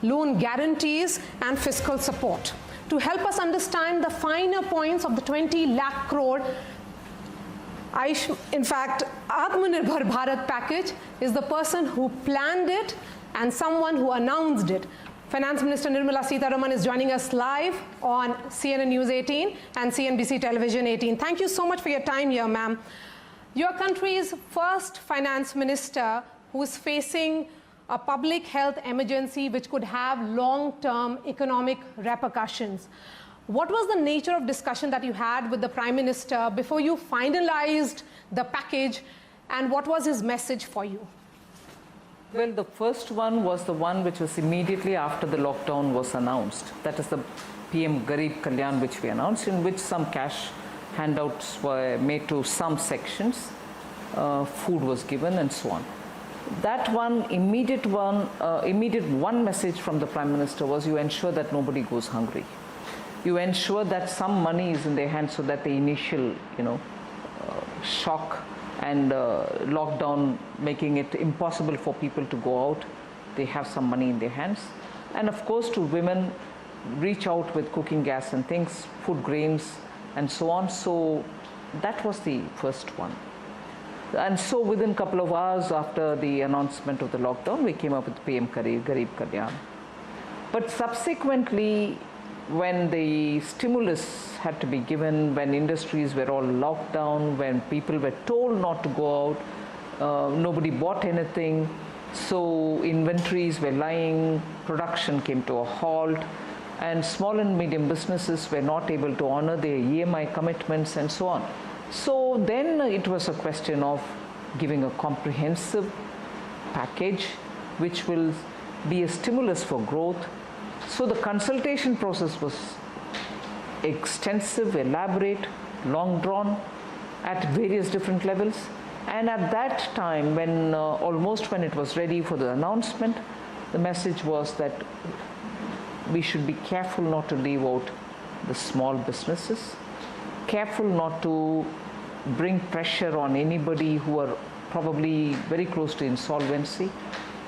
loan guarantees, and fiscal support. To help us understand the finer points of the 20 lakh crore, in fact, Atmanirbhar Bharat package is the person who planned it and someone who announced it. Finance Minister Nirmala Sitharaman is joining us live on CNN News 18 and CNBC Television 18. Thank you so much for your time here, ma'am. Your country's first finance minister who is facing a public health emergency which could have long-term economic repercussions. What was the nature of discussion that you had with the Prime Minister before you finalized the package, and what was his message for you? Well, the first one was the one which was immediately after the lockdown was announced. That is the PM Garib Kalyan which we announced, in which some cash handouts were made to some sections, food was given and so on. That one, immediate one message from the Prime Minister was, you ensure that nobody goes hungry. You ensure that some money is in their hands so that the initial, shock and lockdown making it impossible for people to go out, they have some money in their hands. And of course, to women, reach out with cooking gas and things, food grains and so on. So that was the first one. And so within a couple of hours after the announcement of the lockdown, we came up with PM Garib Kalyan. But subsequently, when the stimulus had to be given, when industries were all locked down, when people were told not to go out, nobody bought anything, so inventories were lying, production came to a halt, and small and medium businesses were not able to honor their EMI commitments and so on. So then it was a question of giving a comprehensive package which will be a stimulus for growth. So the consultation process was extensive, elaborate, long drawn at various different levels. And at that time, when almost when it was ready for the announcement, the message was that we should be careful not to leave out the small businesses, careful not to bring pressure on anybody who are probably very close to insolvency.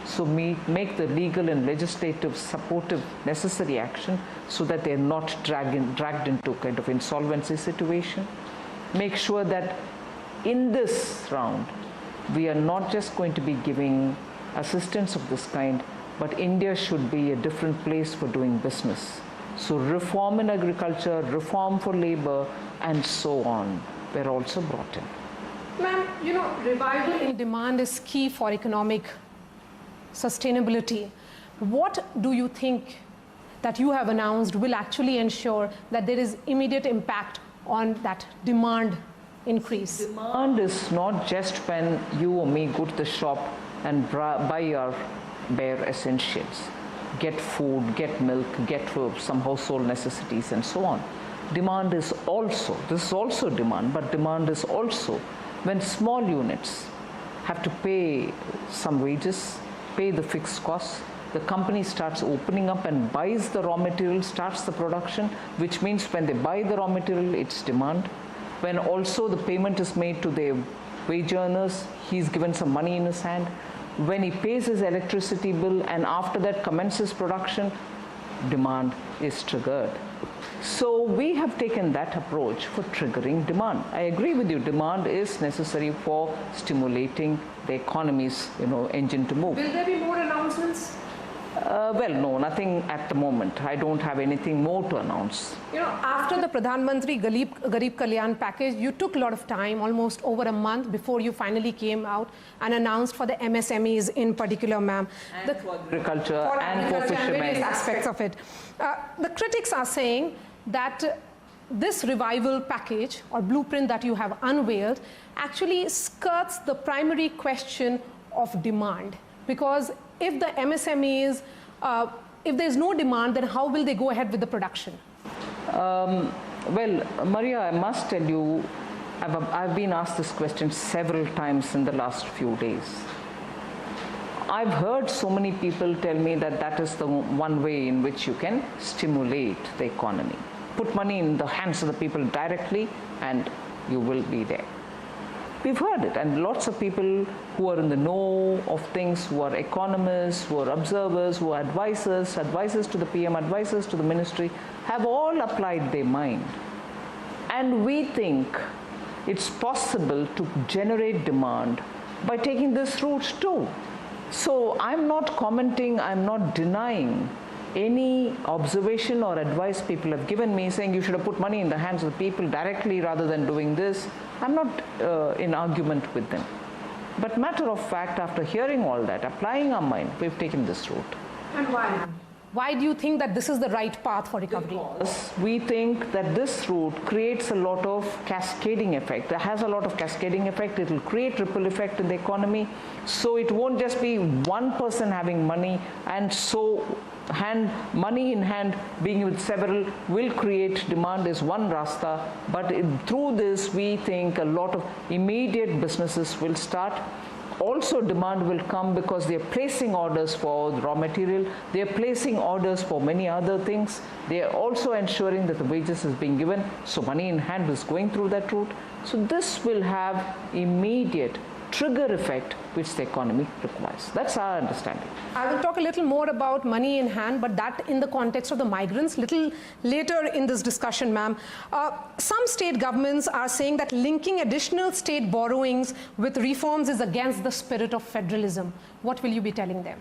So make the legal and legislative supportive necessary action so that they're not dragged into kind of insolvency situation. Make sure that in this round, we are not just going to be giving assistance of this kind, but India should be a different place for doing business. So reform in agriculture, reform for labor, and so on were also brought in. Ma'am, revival in demand is key for economic sustainability. What do you think that you have announced will actually ensure that there is immediate impact on that demand increase? Demand is not just when you or me go to the shop and buy our bare essentials, get food, get milk, get some household necessities and so on. Demand is also, this is also demand, but demand is also when small units have to pay some wages, pay the fixed costs, the company starts opening up and buys the raw material, starts the production, which means when they buy the raw material, it's demand. When also the payment is made to their wage earners, he's given some money in his hand. When he pays his electricity bill and after that commences production, demand is triggered. So we have taken that approach for triggering demand. I agree with you, demand is necessary for stimulating the economy's engine to move. Will there be more announcements? Well, no, nothing at the moment. I don't have anything more to announce. After the Pradhan Mantri Garib Kalyan package, you took a lot of time, almost over a month, before you finally came out and announced for the MSMEs in particular, ma'am. And for agriculture and for fishermen. Various aspects of it. The critics are saying that this revival package or blueprint that you have unveiled actually skirts the primary question of demand. Because if the MSMEs, if there's no demand, then how will they go ahead with the production? Well, Maria, I must tell you, I've been asked this question several times in the last few days. I've heard so many people tell me that that is the one way in which you can stimulate the economy. Put money in the hands of the people directly and you will be there. We've heard it, and lots of people who are in the know of things, who are economists, who are observers, who are advisors to the PM, advisors to the ministry, have all applied their mind. And we think it's possible to generate demand by taking this route too. So I'm not commenting, I'm not denying any observation or advice people have given me saying you should have put money in the hands of the people directly rather than doing this. I'm not in argument with them. But matter of fact, after hearing all that, applying our mind, we've taken this route. And why? Why do you think that this is the right path for recovery? Because we think that this route creates a lot of cascading effect. It has a lot of cascading effect. It will create ripple effect in the economy. So it won't just be one person having money, and so money in hand being with several will create demand is one rasta. But through this, we think a lot of immediate businesses will start. Also, demand will come because they are placing orders for raw material, they are placing orders for many other things, they are also ensuring that the wages is being given, so money in hand is going through that route. So this will have immediate trigger effect which the economy requires. That's our understanding. I will talk a little more about money in hand, but that in the context of the migrants little later in this discussion, ma'am. Some state governments are saying that linking additional state borrowings with reforms is against the spirit of federalism. What will you be telling them?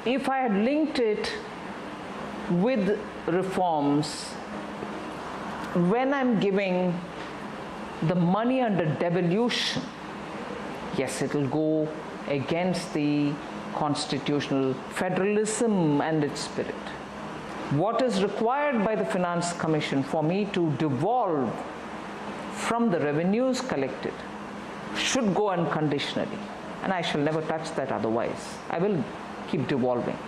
If I had linked it with reforms, when I'm giving the money under devolution, yes, it will go against the constitutional federalism and its spirit. What is required by the Finance Commission for me to devolve from the revenues collected should go unconditionally, and I shall never touch that otherwise. I will keep devolving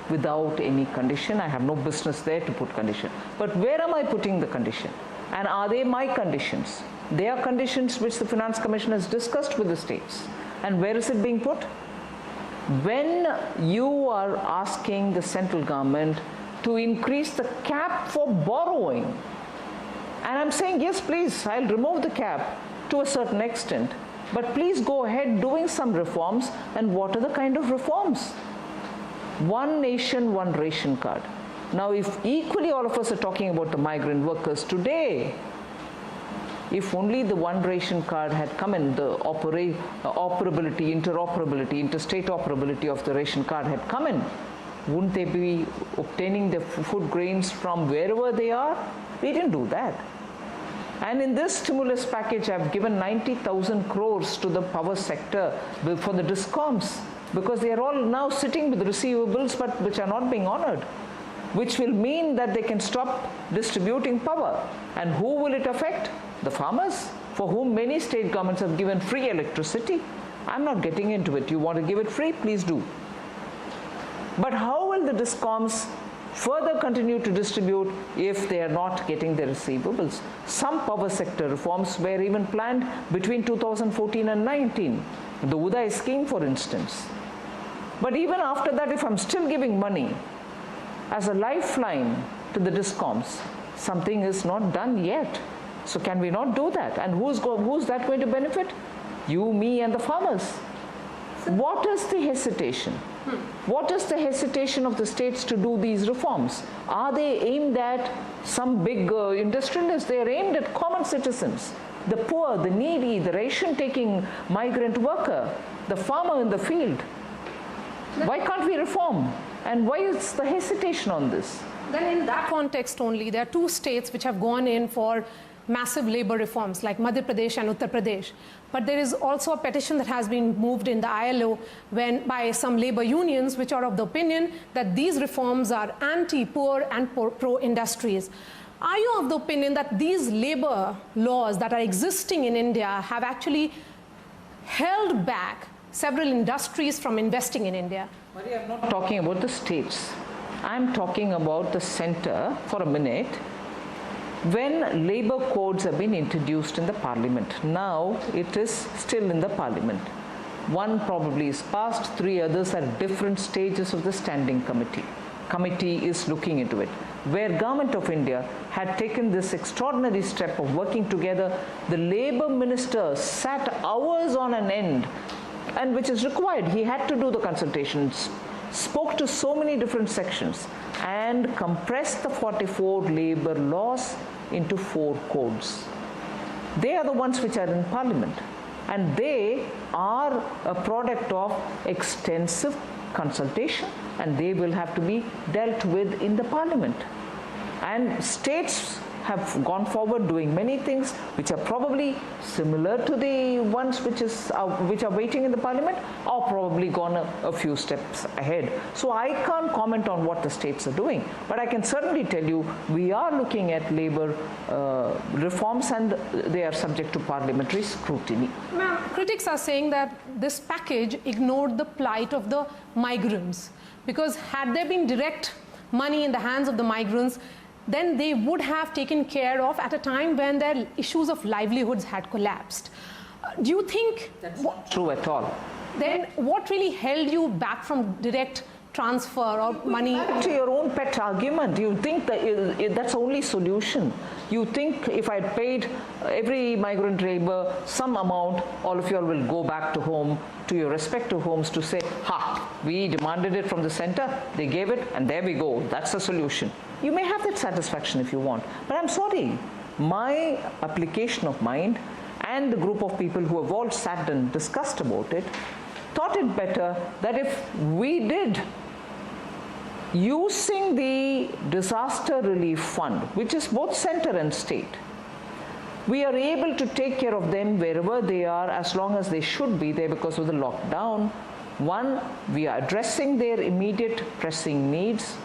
without any condition. I have no business there to put condition. But where am I putting the condition? And are they my conditions? They are conditions which the Finance Commission has discussed with the states. And where is it being put? When you are asking the central government to increase the cap for borrowing, and I'm saying, yes, please, I'll remove the cap to a certain extent, but please go ahead doing some reforms. And what are the kind of reforms? One nation, one ration card. Now, if equally all of us are talking about the migrant workers today, if only the one ration card had come in, the operability, interoperability, interstate operability of the ration card had come in, wouldn't they be obtaining their food grains from wherever they are? We didn't do that. And in this stimulus package, I've given 90,000 crores to the power sector for the DISCOMs, because they are all now sitting with receivables but which are not being honored, which will mean that they can stop distributing power. And who will it affect? The farmers, for whom many state governments have given free electricity. I'm not getting into it. You want to give it free? Please do. But how will the DISCOMs further continue to distribute if they are not getting their receivables? Some power sector reforms were even planned between 2014 and 19. The Uday scheme, for instance. But even after that, if I'm still giving money as a lifeline to the DISCOMs, something is not done yet. So can we not do that? And who's that going to benefit? You, me, and the farmers. What is the hesitation? What is the hesitation of the states to do these reforms? Are they aimed at some big industrialists? They are aimed at common citizens, the poor, the needy, the ration-taking migrant worker, the farmer in the field. Why can't we reform? And why is the hesitation on this? Then in that context only, there are two states which have gone in for massive labor reforms like Madhya Pradesh and Uttar Pradesh. But there is also a petition that has been moved in the ILO by some labor unions which are of the opinion that these reforms are anti-poor and pro-industries. Are you of the opinion that these labor laws that are existing in India have actually held back several industries from investing in India? Maria, I'm not talking about the states. I'm talking about the center for a minute. When labor codes have been introduced in the parliament, now it is still in the parliament. One probably is passed, 3 others are at different stages of the standing committee. Committee is looking into it. where Government of India had taken this extraordinary step of working together. The Labour Minister sat hours on an end, and which is required. He had to do the consultations, spoke to so many different sections, and compressed the 44 labour laws into 4 codes. They are the ones which are in Parliament, and they are a product of extensive consultation, and they will have to be dealt with in the Parliament. And states have gone forward doing many things which are probably similar to the ones which are waiting in the Parliament, or probably gone a few steps ahead. So I can't comment on what the states are doing, but I can certainly tell you we are looking at labour reforms, and they are subject to parliamentary scrutiny. Ma'am, critics are saying that this package ignored the plight of the migrants, because had there been direct money in the hands of the migrants, then they would have taken care of at a time when their issues of livelihoods had collapsed. Do you think that's not true at all? Then what really held you back from direct transfer or money? Back to your own pet argument. You think that that's the only solution. You think if I paid every migrant labour some amount, all of you all will go back to home, to your respective homes, to say, ha, we demanded it from the centre, they gave it, and there we go. That's the solution. You may have that satisfaction if you want, but I'm sorry. My application of mind and the group of people who have all sat and discussed about it thought it better that if we did, using the disaster relief fund, which is both centre and state, we are able to take care of them wherever they are as long as they should be there because of the lockdown. One, we are addressing their immediate pressing needs,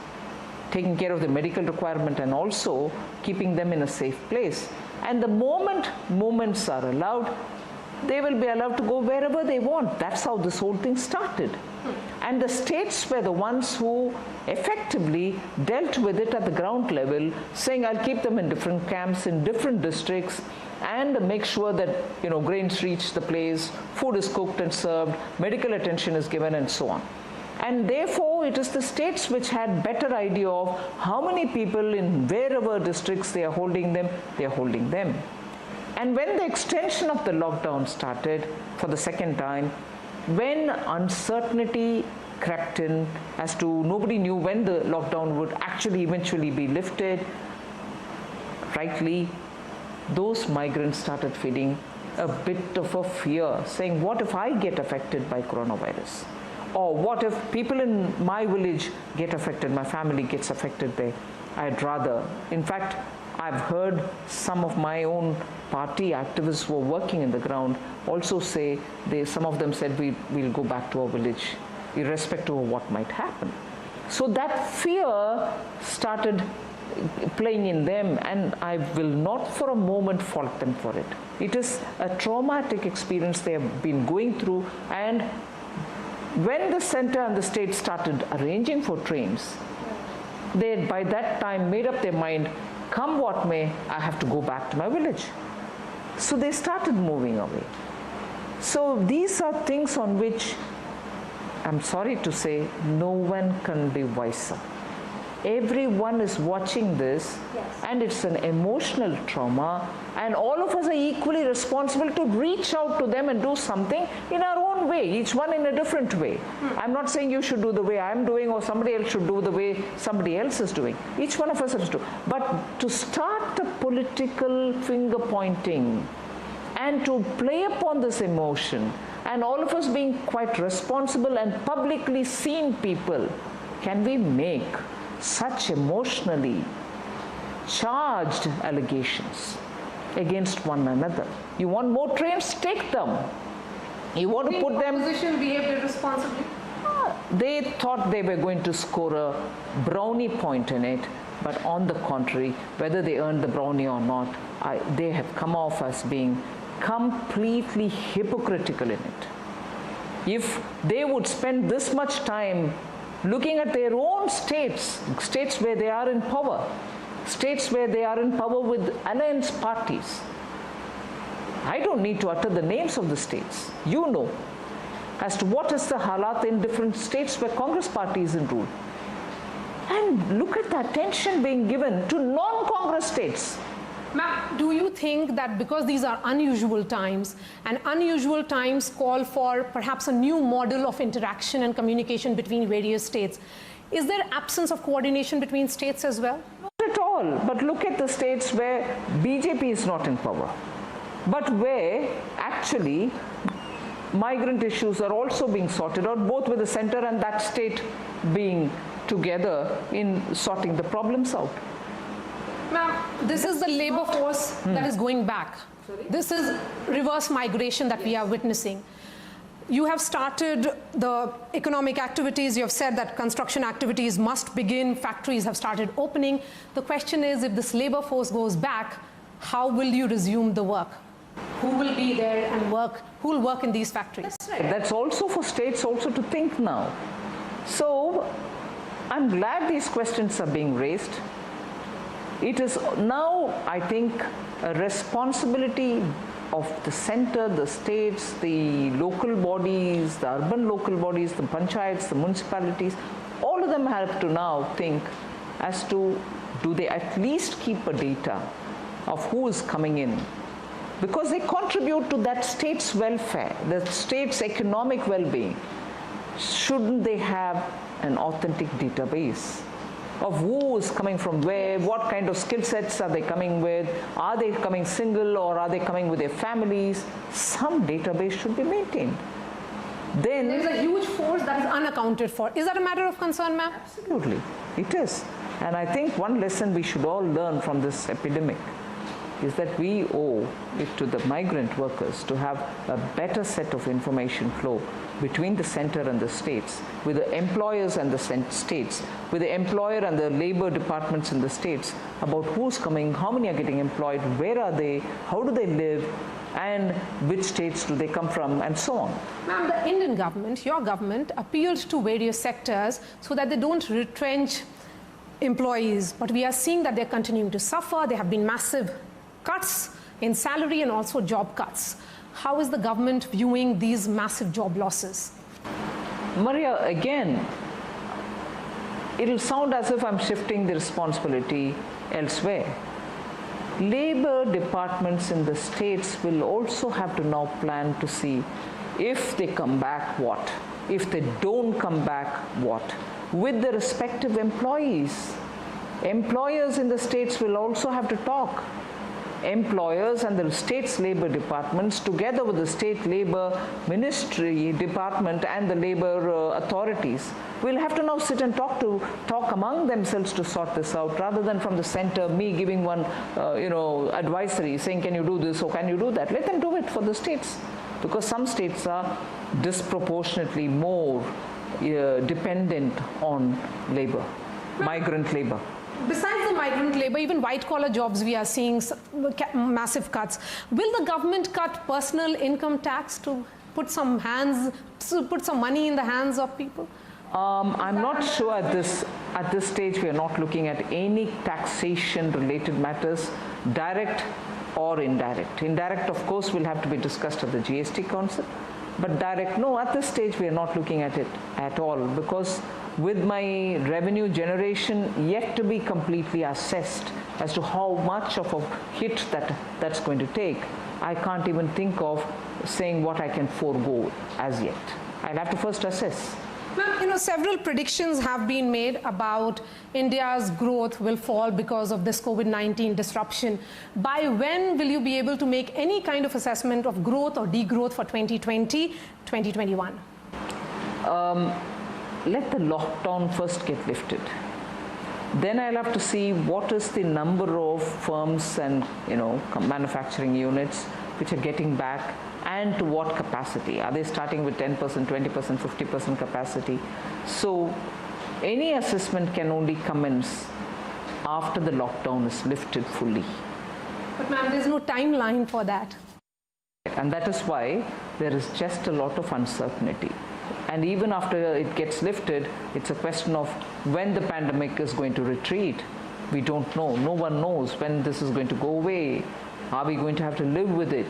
taking care of the medical requirement, and also keeping them in a safe place. And the moment movements are allowed, they will be allowed to go wherever they want. That's how this whole thing started. And the states were the ones who effectively dealt with it at the ground level, saying, I'll keep them in different camps, in different districts, and make sure that grains reach the place, food is cooked and served, medical attention is given, and so on. And therefore, it is the states which had better idea of how many people in wherever districts they are holding them, they are holding them. And when the extension of the lockdown started for the second time, when uncertainty crept in as to nobody knew when the lockdown would actually eventually be lifted, rightly, those migrants started feeling a bit of a fear, saying, what if I get affected by coronavirus? Or what if people in my village get affected, my family gets affected there? I'd rather. In fact, I've heard some of my own party activists who are working in the ground also say, some of them said, we'll go back to our village, irrespective of what might happen. So that fear started playing in them, and I will not for a moment fault them for it. It is a traumatic experience they have been going through, and when the centre and the state started arranging for trains, they had by that time made up their mind, come what may, I have to go back to my village. So they started moving away. So these are things on which, I'm sorry to say, no one can be wiser. Everyone is watching this, and it's an emotional trauma, and all of us are equally responsible to reach out to them and do something in our own way, each one in a different way. I'm not saying you should do the way I'm doing or somebody else should do the way somebody else is doing. Each one of us has to. But to start the political finger pointing and to play upon this emotion, and all of us being quite responsible and publicly seen people, can we make such emotionally charged allegations against one another? You want more trains? Take them. You want to put them... Opposition behaved irresponsibly? They thought they were going to score a brownie point in it, but on the contrary, whether they earned the brownie or not, they have come off as being completely hypocritical in it. If they would spend this much time looking at their own states where they are in power, states where they are in power with alliance parties. I don't need to utter the names of the states. You know as to what is the halat in different states where Congress party is in rule. And look at the attention being given to non-Congress states. Ma'am, do you think that because these are unusual times, and unusual times call for perhaps a new model of interaction and communication between various states, is there absence of coordination between states as well? Not at all. But look at the states where BJP is not in power, but where actually migrant issues are also being sorted out, both with the center and that state being together in sorting the problems out. Ma'am, this is the labor force that is going back. This is reverse migration that we are witnessing. You have started the economic activities. You have said that construction activities must begin. Factories have started opening. The question is, if this labor force goes back, how will you resume the work? Who will be there and work? Who will work in these factories? That's right. That's also for states also to think now. So I'm glad these questions are being raised. It is now, I think, a responsibility of the center, the states, the local bodies, the urban local bodies, the panchayats, the municipalities, all of them have to now think as to, do they at least keep a data of who is coming in? Because they contribute to that state's welfare, the state's economic well-being. Shouldn't they have an authentic database of who is coming from where, what kind of skill sets are they coming with, are they coming single or are they coming with their families? Some database should be maintained. Then there's a huge force that is unaccounted for. Is that a matter of concern, ma'am? Absolutely, it is. And I think one lesson we should all learn from this epidemic is that we owe it to the migrant workers to have a better set of information flow between the center and the states, with the employers and the states, with the employer and the labor departments in the states, about who's coming, how many are getting employed, where are they, how do they live, and which states do they come from, and so on. Ma'am, the Indian government, your government, appealed to various sectors so that they don't retrench employees, but we are seeing that they're continuing to suffer. There have been massive cuts in salary and also job cuts. How is the government viewing these massive job losses? Maria, again, it'll sound as if I'm shifting the responsibility elsewhere. Labor departments in the states will also have to now plan to see if they come back, what? If they don't come back, what? With the respective employees. Employers in the states will also have to talk. Employers and the state's labor departments, together with the state labor ministry department and the labor authorities, will have to now sit and talk among themselves to sort this out, rather than from the center, me giving one advisory saying, can you do this or can you do that? Let them do it for the states, because some states are disproportionately more dependent on labor, migrant labor. Besides the migrant labor, even white-collar jobs, we are seeing massive cuts. Will the government cut personal income tax to put some money in the hands of people? I'm not sure at this stage. We are not looking at any taxation-related matters, direct or indirect. Indirect, of course, will have to be discussed at the GST Council, but direct, no. At this stage, we are not looking at it at all, because with my revenue generation yet to be completely assessed as to how much of a hit that's going to take, I can't even think of saying what I can forego as yet. I'll have to first assess. Ma'am, several predictions have been made about India's growth will fall because of this COVID-19 disruption. By when will you be able to make any kind of assessment of growth or degrowth for 2020, 2021? Let the lockdown first get lifted. Then I'll have to see what is the number of firms and manufacturing units which are getting back, and to what capacity. Are they starting with 10%, 20%, 50% capacity? So any assessment can only commence after the lockdown is lifted fully. But ma'am, there's no timeline for that. And that is why there is just a lot of uncertainty. And even after it gets lifted, it's a question of when the pandemic is going to retreat. We don't know. No one knows when this is going to go away. Are we going to have to live with it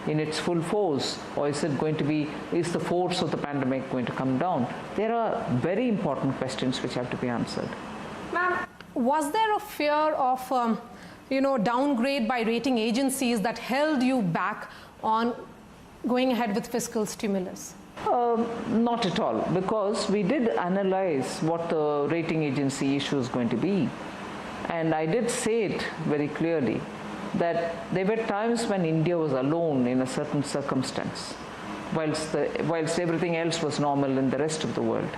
in its full force? Or is the force of the pandemic going to come down? There are very important questions which have to be answered. Ma'am, was there a fear of, downgrade by rating agencies that held you back on going ahead with fiscal stimulus? Not at all, because we did analyze what the rating agency issue is going to be. And I did say it very clearly that there were times when India was alone in a certain circumstance, whilst everything else was normal in the rest of the world.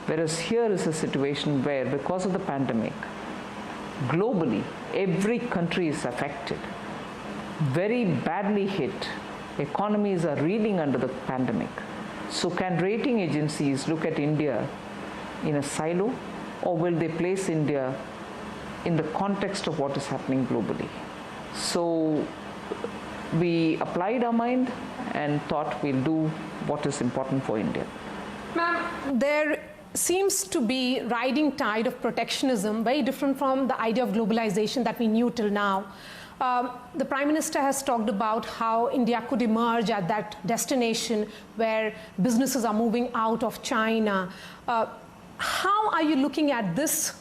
Whereas here is a situation where, because of the pandemic, globally, every country is affected, very badly hit. Economies are reeling under the pandemic. So can rating agencies look at India in a silo, or will they place India in the context of what is happening globally? So we applied our mind and thought we'll do what is important for India. Ma'am, there seems to be riding tide of protectionism, very different from the idea of globalization that we knew till now. The Prime Minister has talked about how India could emerge at that destination where businesses are moving out of China. How are you looking at this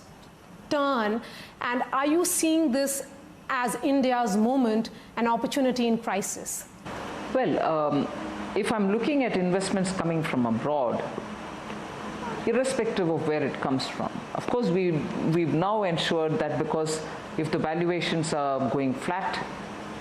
turn, and are you seeing this as India's moment, an opportunity in crisis? Well, if I'm looking at investments coming from abroad, irrespective of where it comes from, of course we've now ensured that, because if the valuations are going flat,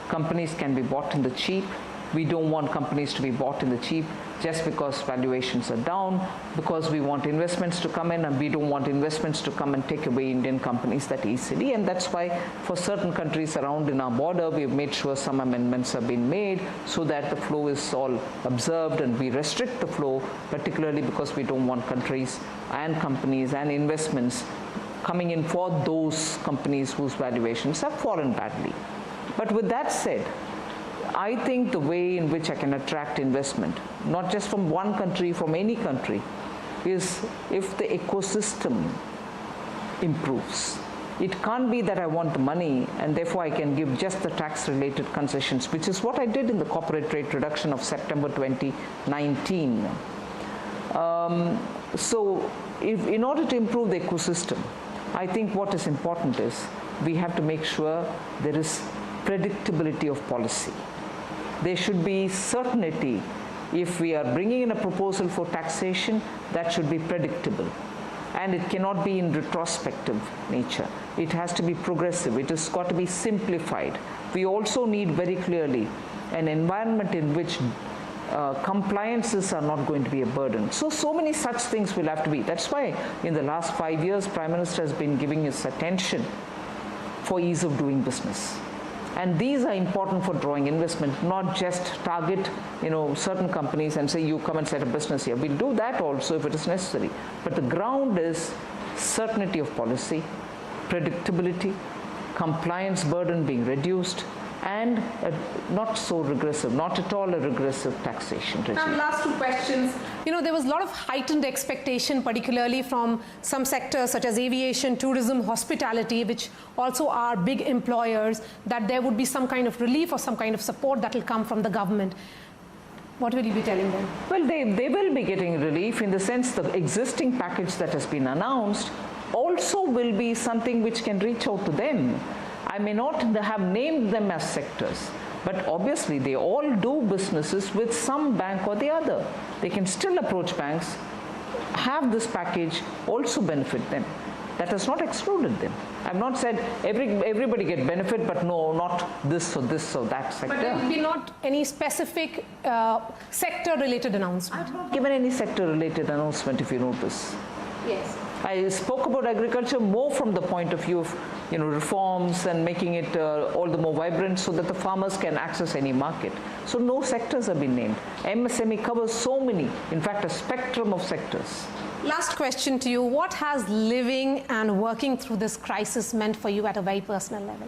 companies can be bought in the cheap. We don't want companies to be bought in the cheap just because valuations are down, because we want investments to come in, and we don't want investments to come and take away Indian companies that easily. And that's why for certain countries around in our border, we've made sure some amendments have been made so that the flow is all observed, and we restrict the flow, particularly because we don't want countries and companies and investments coming in for those companies whose valuations have fallen badly. But with that said, I think the way in which I can attract investment, not just from one country, from any country, is if the ecosystem improves. It can't be that I want the money and therefore I can give just the tax-related concessions, which is what I did in the corporate rate reduction of September 2019. So in order to improve the ecosystem, I think what is important is we have to make sure there is predictability of policy. There should be certainty. If we are bringing in a proposal for taxation, that should be predictable. And it cannot be in retrospective nature. It has to be progressive. It has got to be simplified. We also need very clearly an environment in which compliances are not going to be a burden. So many such things will have to be. That's why in the last 5 years, Prime Minister has been giving his attention for ease of doing business. And these are important for drawing investment, not just target certain companies and say, you come and set a business here. We'll do that also if it is necessary. But the ground is certainty of policy, predictability, compliance burden being reduced, and not so regressive, not at all a regressive taxation regime. And last two questions. There was a lot of heightened expectation, particularly from some sectors such as aviation, tourism, hospitality, which also are big employers, that there would be some kind of relief or some kind of support that will come from the government. What will you be telling them? Well, they will be getting relief in the sense the existing package that has been announced also will be something which can reach out to them. I may not have named them as sectors, but obviously they all do businesses with some bank or the other. They can still approach banks, have this package also benefit them. That has not excluded them. I've not said everybody get benefit, but no, not this or that sector. But there will be not any specific sector-related announcement? I've not given any sector-related announcement, if you notice. Yes. I spoke about agriculture more from the point of view of reforms and making it all the more vibrant so that the farmers can access any market. So no sectors have been named. MSME covers so many, in fact, a spectrum of sectors. Last question to you. What has living and working through this crisis meant for you at a very personal level?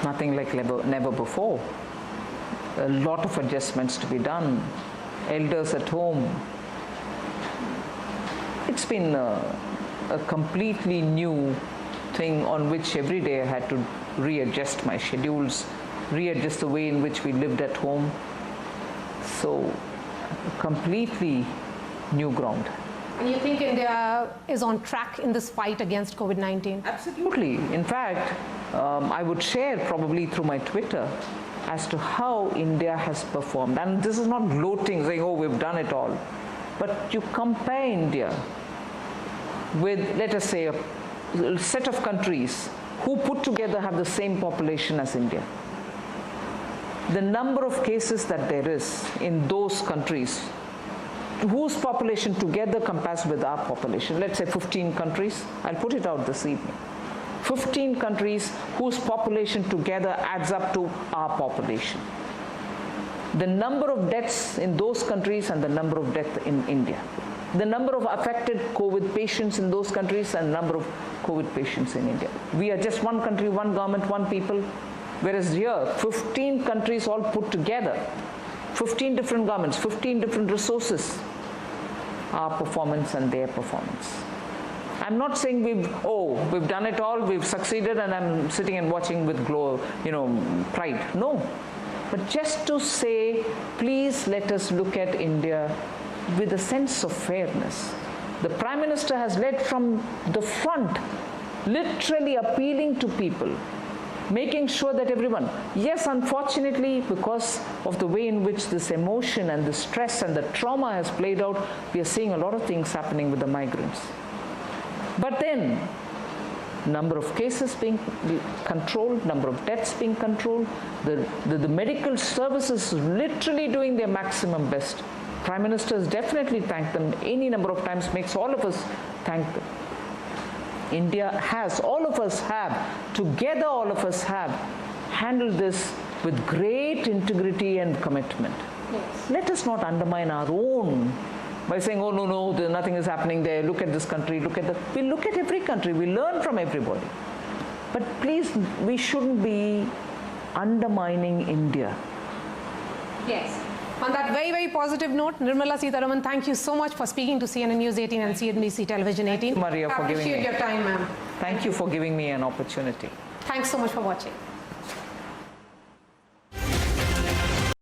Nothing like never before. A lot of adjustments to be done. Elders at home. It's been a completely new thing on which every day I had to readjust my schedules, readjust the way in which we lived at home. So completely new ground. And you think India is on track in this fight against COVID-19? Absolutely. In fact, I would share probably through my Twitter as to how India has performed. And this is not gloating, saying, oh, we've done it all. But you compare India with, let us say, a set of countries who put together have the same population as India. The number of cases that there is in those countries, whose population together compares with our population, let's say 15 countries, I'll put it out this evening. 15 countries whose population together adds up to our population. The number of deaths in those countries and the number of deaths in India. The number of affected COVID patients in those countries and number of COVID patients in India. We are just one country, one government, one people, whereas here, 15 countries all put together, 15 different governments, 15 different resources, our performance and their performance. I'm not saying we've done it all, we've succeeded, and I'm sitting and watching with pride. No. But just to say, please let us look at India with a sense of fairness. The Prime Minister has led from the front, literally appealing to people, making sure that everyone, yes, unfortunately, because of the way in which this emotion and the stress and the trauma has played out, we are seeing a lot of things happening with the migrants. But then, number of cases being controlled, number of deaths being controlled, the medical services literally doing their maximum best. Prime Minister has definitely thanked them any number of times, makes all of us thank them. India has, all of us have, together all of us have handled this with great integrity and commitment. Yes. Let us not undermine our own by saying, oh, no, nothing is happening there, look at this country, we look at every country, we learn from everybody. But please, we shouldn't be undermining India. Yes. On that very, very positive note, Nirmala Sitharaman, thank you so much for speaking to CNN News 18 and CNBC Television 18. Thank you, Maria, for giving me. Appreciate your time, ma'am. Thank you for giving me an opportunity. Thanks so much for watching.